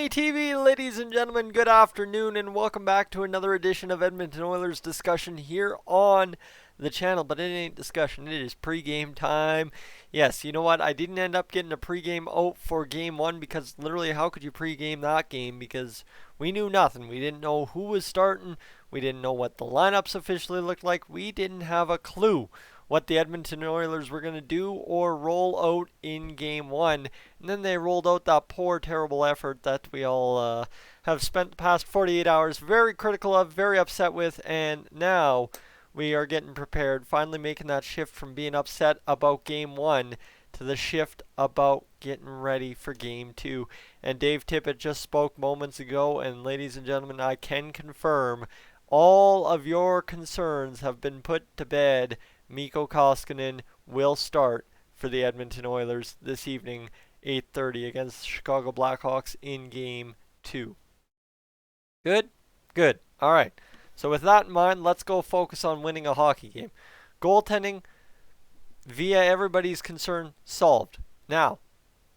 Hey TV, ladies and gentlemen, good afternoon and welcome back to another edition of Edmonton Oilers discussion here on the channel. But it ain't discussion, it is pregame time. Yes, you know what, I didn't end up getting a pregame out for game one because literally how could you pregame that game, because we knew nothing. We didn't know who was starting, we didn't know what the lineups officially looked like, we didn't have a clue what the Edmonton Oilers were going to do or roll out in game one. And then they rolled out that poor, terrible effort that we all have spent the past 48 hours very critical of, very upset with, and now we are getting prepared, finally making that shift from being upset about game one to the shift about getting ready for game two. And Dave Tippett just spoke moments ago, and ladies and gentlemen, I can confirm all of your concerns have been put to bed. Mikko Koskinen will start for the Edmonton Oilers this evening, 8:30 against the Chicago Blackhawks in Game 2. Good? Good. All right. So with that in mind, let's go focus on winning a hockey game. Goaltending, via everybody's concern, solved. Now,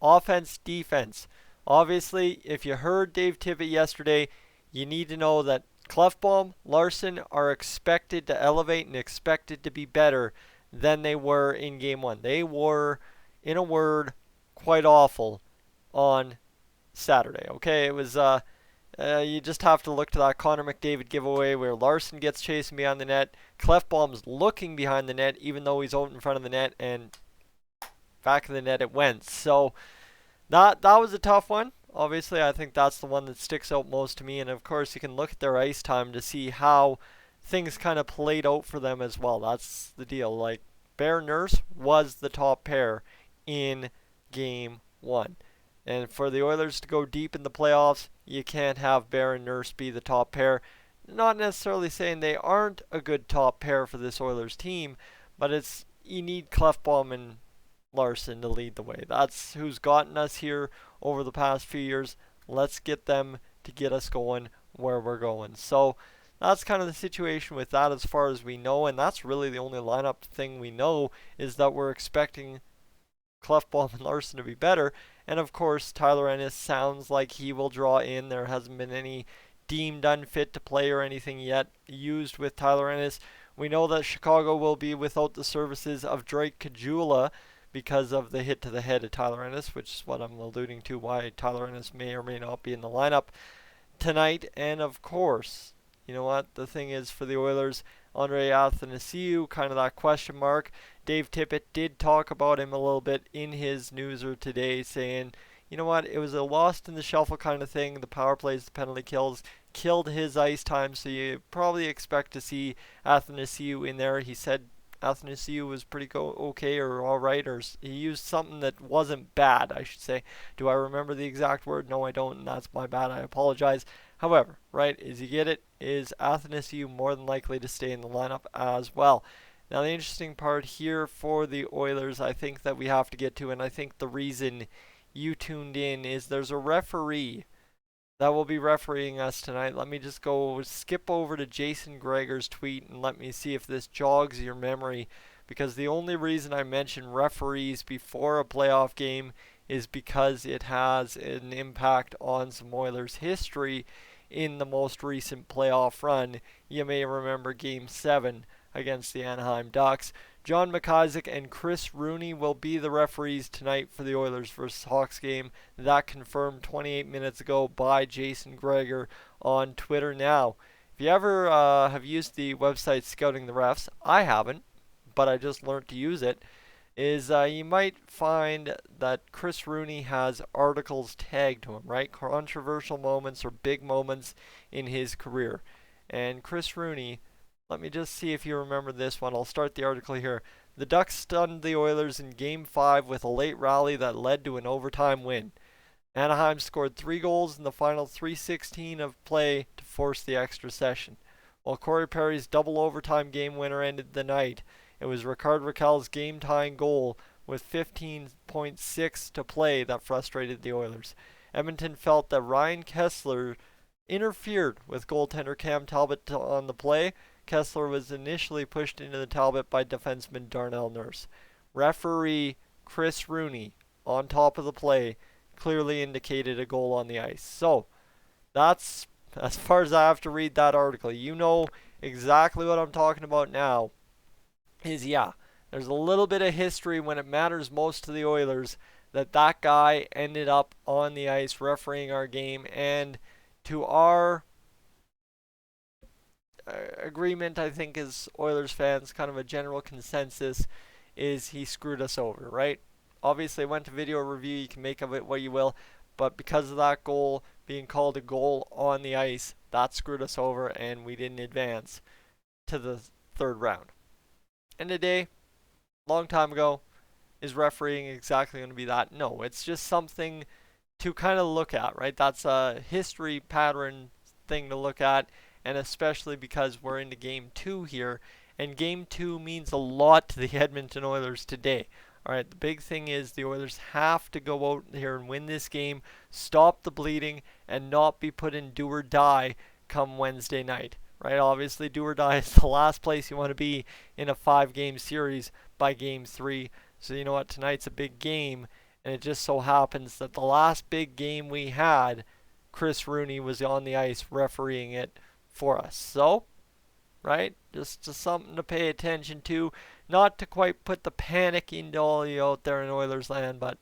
offense, defense. Obviously, if you heard Dave Tippett yesterday, you need to know that Klefbom, Larson are expected to elevate and expected to be better than they were in game one. They were, in a word, quite awful on Saturday. Okay, it was you just have to look to that Connor McDavid giveaway where Larson gets chasing behind the net, Klefbom's looking behind the net even though he's out in front of the net, and back of the net it went. So that was a tough one. Obviously, I think that's the one that sticks out most to me. And of course, you can look at their ice time to see how things kind of played out for them as well. That's the deal. Like, Bear Nurse was the top pair in game one. And for the Oilers to go deep in the playoffs, you can't have Bear and Nurse be the top pair. Not necessarily saying they aren't a good top pair for this Oilers team, but it's you need Klefbom and Larson to lead the way. That's who's gotten us here over the past few years. Let's get them to get us going where we're going. So that's kind of the situation with that as far as we know, and that's really the only lineup thing we know is that we're expecting Klefbom and Larson to be better. And of course, Tyler Ennis sounds like he will draw in. There hasn't been any deemed unfit to play or anything yet used with Tyler Ennis. We know that Chicago will be without the services of Drake Caggiula because of the hit to the head of Tyler Ennis, which is what I'm alluding to, why Tyler Ennis may or may not be in the lineup tonight. And of course, you know what, the thing is for the Oilers, Andre Athanasiou, kind of that question mark. Dave Tippett did talk about him a little bit in his newser today, saying, you know what, it was a lost in the shuffle kind of thing. The power plays, the penalty kills, killed his ice time, so you probably expect to see Athanasiou in there. He said Athanasiou was pretty okay or all right, or he used something that wasn't bad, I should say. Do I remember the exact word? No, I don't, and that's my bad. I apologize. However, right, as you get it, is Athanasiou more than likely to stay in the lineup as well. Now, the interesting part here for the Oilers, I think that we have to get to, and I think the reason you tuned in is there's a referee that will be refereeing us tonight. Let me just go skip over to Jason Greger's tweet and let me see if this jogs your memory, because the only reason I mention referees before a playoff game is because it has an impact on some Oilers history in the most recent playoff run. You may remember Game 7 against the Anaheim Ducks. John McIsaac and Chris Rooney will be the referees tonight for the Oilers vs. Hawks game. That confirmed 28 minutes ago by Jason Greger on Twitter. Now, if you ever have used the website Scouting the Refs, I haven't, but I just learned to use it, is you might find that Chris Rooney has articles tagged to him, right? Controversial moments or big moments in his career. And Chris Rooney, let me just see if you remember this one. I'll start the article here. The Ducks stunned the Oilers in Game 5 with a late rally that led to an overtime win. Anaheim scored 3 goals in the final 3:16 of play to force the extra session. While Corey Perry's double overtime game winner ended the night, it was Rickard Rakell's game-tying goal with 15.6 to play that frustrated the Oilers. Edmonton felt that Ryan Kessler interfered with goaltender Cam Talbot on the play. Kessler was initially pushed into the Talbot by defenseman Darnell Nurse. Referee Chris Rooney, on top of the play, clearly indicated a goal on the ice. So that's as far as I have to read that article. You know exactly what I'm talking about now. Yeah, there's a little bit of history when it matters most to the Oilers that guy ended up on the ice refereeing our game, and to our agreement, I think, as Oilers fans, kind of a general consensus, is he screwed us over, right? Obviously, I went to video review. You can make of it what you will. But because of that goal being called a goal on the ice, that screwed us over, and we didn't advance to the third round. End of the day, long time ago, is refereeing exactly going to be that? No, it's just something to kind of look at, right? That's a history pattern thing to look at, and especially because we're into game 2 here, and game 2 means a lot to the Edmonton Oilers today. All right, the big thing is the Oilers have to go out here and win this game, stop the bleeding, and not be put in do or die come Wednesday night. Right? Obviously, do or die is the last place you want to be in a 5-game series by game 3. So you know what? Tonight's a big game, and it just so happens that the last big game we had, Chris Rooney was on the ice refereeing it for us. So, right? Just something to pay attention to. Not to quite put the panic into all you out there in Oilers land, but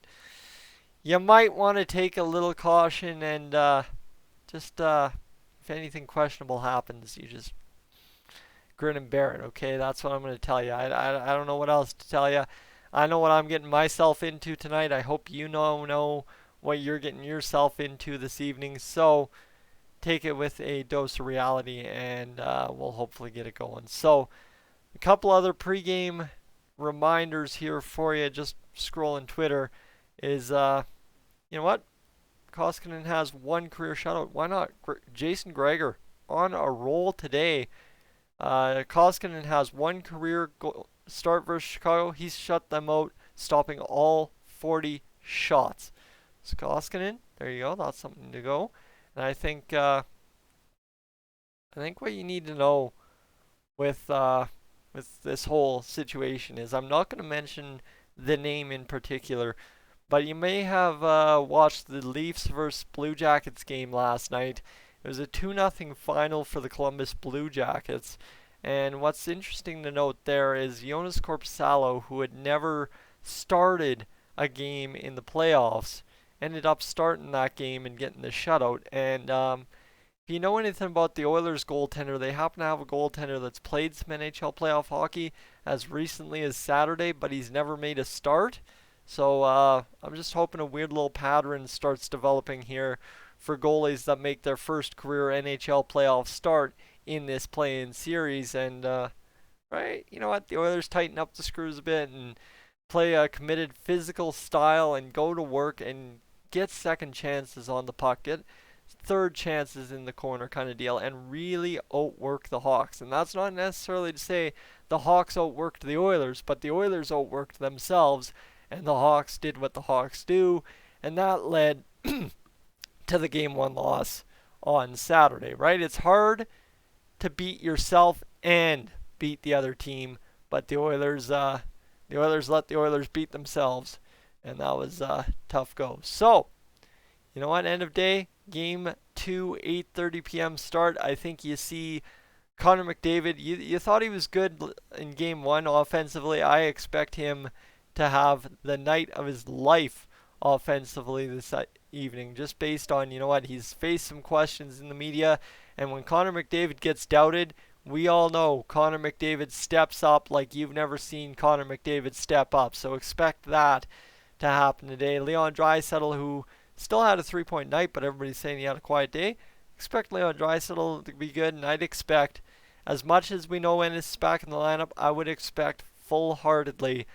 you might want to take a little caution and just if anything questionable happens, you just grin and bear it, okay? That's what I'm going to tell you. I don't know what else to tell you. I know what I'm getting myself into tonight. I hope you know what you're getting yourself into this evening. So take it with a dose of reality, and we'll hopefully get it going. So a couple other pregame reminders here for you, just scrolling Twitter, is, you know what? Koskinen has 1 career shutout. Why not? Jason Gregor on a roll today. Koskinen has 1 career start versus Chicago. He's shut them out, stopping all 40 shots. So Koskinen, there you go. That's something to go. And I think what you need to know with this whole situation is, I'm not going to mention the name in particular, but you may have watched the Leafs versus Blue Jackets game last night. It was a 2-0 final for the Columbus Blue Jackets. And what's interesting to note there is Jonas Korpisalo, who had never started a game in the playoffs, ended up starting that game and getting the shutout. And if you know anything about the Oilers goaltender, they happen to have a goaltender that's played some NHL playoff hockey as recently as Saturday, but he's never made a start. So I'm just hoping a weird little pattern starts developing here for goalies that make their first career NHL playoff start in this play-in series. And right, you know what? The Oilers tighten up the screws a bit and play a committed physical style and go to work and get second chances on the puck, get third chances in the corner kind of deal, and really outwork the Hawks. And that's not necessarily to say the Hawks outworked the Oilers, but the Oilers outworked themselves, and the Hawks did what the Hawks do, and that led to the Game 1 loss on Saturday, right? It's hard to beat yourself and beat the other team, but the Oilers let the Oilers beat themselves, and that was a tough go. So, you know what? End of day, Game 2, 8:30 p.m. start. I think you see Connor McDavid. You thought he was good in Game 1 offensively. I expect him to have the night of his life offensively this evening, just based on, you know what, he's faced some questions in the media, and when Connor McDavid gets doubted, we all know Connor McDavid steps up like you've never seen Connor McDavid step up. So expect that to happen today. Leon Draisaitl, who still had a 3-point night, but everybody's saying he had a quiet day. Expect Leon Draisaitl to be good, and I'd expect, as much as we know Ennis is back in the lineup, I would expect full-heartedly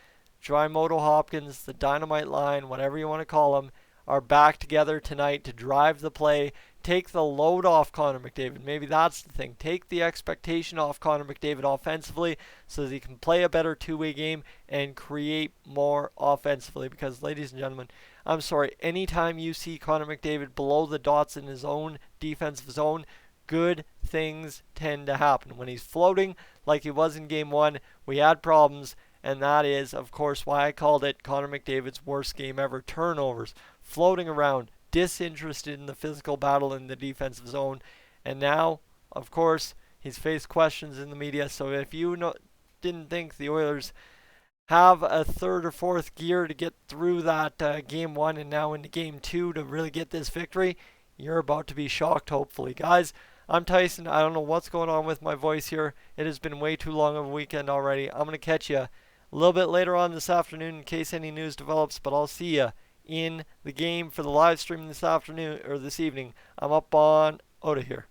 Drimoto Hopkins, the dynamite line, whatever you want to call them, are back together tonight to drive the play, take the load off Connor McDavid. Maybe that's the thing. Take the expectation off Connor McDavid offensively so that he can play a better two-way game and create more offensively. Because, ladies and gentlemen, I'm sorry, anytime you see Connor McDavid below the dots in his own defensive zone, good things tend to happen. When he's floating like he was in Game 1, we had problems. And that is, of course, why I called it Connor McDavid's worst game ever. Turnovers, floating around, disinterested in the physical battle in the defensive zone. And now, of course, he's faced questions in the media. So if you didn't think the Oilers have a third or fourth gear to get through that game one and now into game two to really get this victory, you're about to be shocked, hopefully. Guys, I'm Tyson. I don't know what's going on with my voice here. It has been way too long of a weekend already. I'm going to catch you a little bit later on this afternoon in case any news develops, but I'll see you in the game for the live stream this afternoon or this evening. I'm up on out of here.